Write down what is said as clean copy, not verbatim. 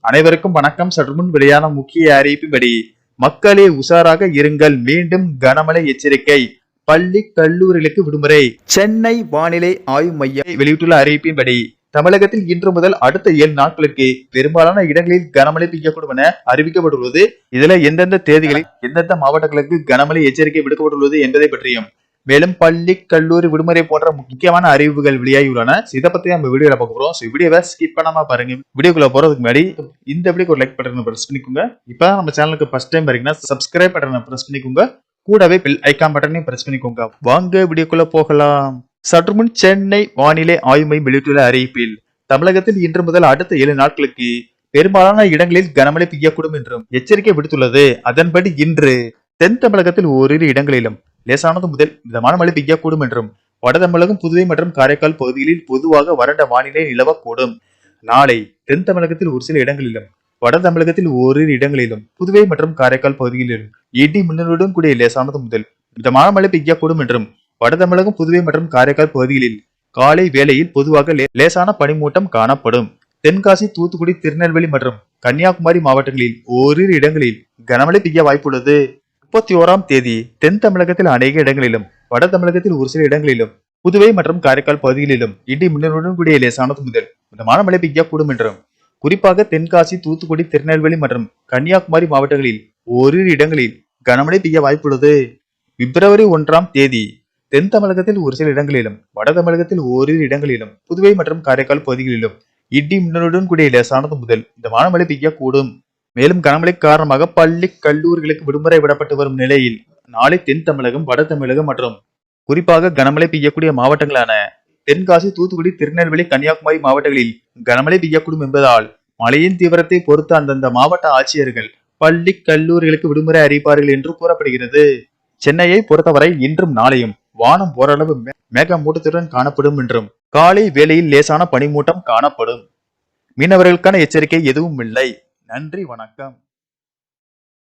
அனைவருக்கும் வணக்கம். சற்று முன் வெளியான முக்கிய அறிவிப்பின்படி மக்களே உஷாராக இருங்கள், மீண்டும் கனமழை எச்சரிக்கை, பள்ளி கல்லூரிகளுக்கு விடுமுறை. சென்னை வானிலை ஆய்வு மையம் வெளியிட்டுள்ள அறிவிப்பின்படி தமிழகத்தில் இன்று முதல் அடுத்த 7 நாட்களுக்கு பெரும்பாலான இடங்களில் கனமழை பெய்யக்கூடும் என அறிவிக்கப்பட்டுள்ளது. இதுல எந்தெந்த தேதிகளில் எந்தெந்த மாவட்டங்களுக்கு கனமழை எச்சரிக்கை விடுக்கப்பட்டுள்ளது என்பதை பற்றியும், மேலும் பள்ளி கல்லூரி விடுமுறை போன்ற முக்கியமான அறிவிப்புகள் வெளியாகியுள்ளன. இதை பத்தி நம்ம வீடியோல பார்க்க போறோம். வீடியோவை ஸ்கிப் பண்ணாம பாருங்க. வீடியோக்குள்ள போறதுக்கு முன்னாடி இந்த வீடியோக்கு ஒரு லைக் பட்டனை பிரஸ் பண்ணிக்கோங்க. இப்ப நம்ம சேனலுக்கு ஃபர்ஸ்ட் டைம் பாத்தீங்கன்னா சப்ஸ்கிரைப் பட்டனை பிரஸ் பண்ணிக்கோங்க. கூடவே பெல் ஐகான் பட்டனையும் பிரஸ் பண்ணிக்கோங்க. வாங்க வீடியோக்குள்ள போகலாம். சற்று முன் சென்னை வானிலை ஆய்வு மையம் வெளியிட்டுள்ள அறிவிப்பில் தமிழகத்தில் இன்று முதல் அடுத்த 7 நாட்களுக்கு பெரும்பாலான இடங்களில் கனமழை பெய்யக்கூடும் என்றும் எச்சரிக்கை விடுத்துள்ளது. அதன்படி இன்று தென் தமிழகத்தில் ஓரிரு இடங்களிலும் லேசானது முதல் மிதமான மழை பெய்யக்கூடும் என்றும், வட தமிழகம், புதுவை மற்றும் காரைக்கால் பகுதிகளில் பொதுவாக வறண்ட வானிலை நிலவக்கூடும். நாளை தென் தமிழகத்தில் ஒரு சில இடங்களிலும், வட தமிழகத்தில் ஓரிரு இடங்களிலும், புதுவை மற்றும் காரைக்கால் பகுதிகளிலும் இடி மின்னலுடன் கூடிய லேசானது முதல் மிதமான மழை பெய்யக்கூடும் என்றும், வட தமிழகம், புதுவை மற்றும் காரைக்கால் பகுதிகளில் காலை வேளையில் பொதுவாக லேசான பனிமூட்டம் காணப்படும். தென்காசி, தூத்துக்குடி, திருநெல்வேலி மற்றும் கன்னியாகுமரி மாவட்டங்களில் ஓரிரு இடங்களில் கனமழை பெய்ய வாய்ப்புள்ளது. 31ஆம் தேதி தென் தமிழகத்தில் அநேக இடங்களிலும், வட தமிழகத்தில் ஒரு சில இடங்களிலும், புதுவை மற்றும் காரைக்கால் பகுதிகளிலும் இடி மின்னலுடன் கூடிய லேசானது முதல் மிதமான மழை பெய்யக்கூடும் என்றும், குறிப்பாக தென்காசி, தூத்துக்குடி, திருநெல்வேலி மற்றும் கன்னியாகுமரி மாவட்டங்களில் ஓரிரு இடங்களில் கனமழை பெய்ய வாய்ப்புள்ளது. பிப்ரவரி 1ஆம் தேதி தென் தமிழகத்தில் ஒரு சில இடங்களிலும், வட தமிழகத்தில் ஓரிரு இடங்களிலும், புதுவை மற்றும் காரைக்கால் பகுதிகளிலும் இடி மின்னலுடன் கூடிய லேசானது முதல் மிதமான மழை பெய்யக்கூடும். மேலும் கனமழை காரணமாக பள்ளி கல்லூரிகளுக்கு விடுமுறை விடப்பட்டு வரும் நிலையில் நாளை தென் தமிழகம், வட தமிழகம் மற்றும் குறிப்பாக கனமழை பெய்யக்கூடிய மாவட்டங்களான தென்காசி, தூத்துக்குடி, திருநெல்வேலி, கன்னியாகுமரி மாவட்டங்களில் கனமழை பெய்யக்கூடும் என்பதால் மழையின் தீவிரத்தை பொறுத்து அந்தந்த மாவட்ட ஆட்சியர்கள் பள்ளி கல்லூரிகளுக்கு விடுமுறை அறிவிப்பார்கள் என்று கூறப்படுகிறது. சென்னையை பொறுத்தவரை இன்றும் நாளையும் வானம் ஓரளவு மேகமூட்டத்துடன் காணப்படும் என்றும், காலை வேளையில் லேசான பனிமூட்டம் காணப்படும். மீனவர்களுக்கான எச்சரிக்கை எதுவும் இல்லை. நன்றி, வணக்கம்.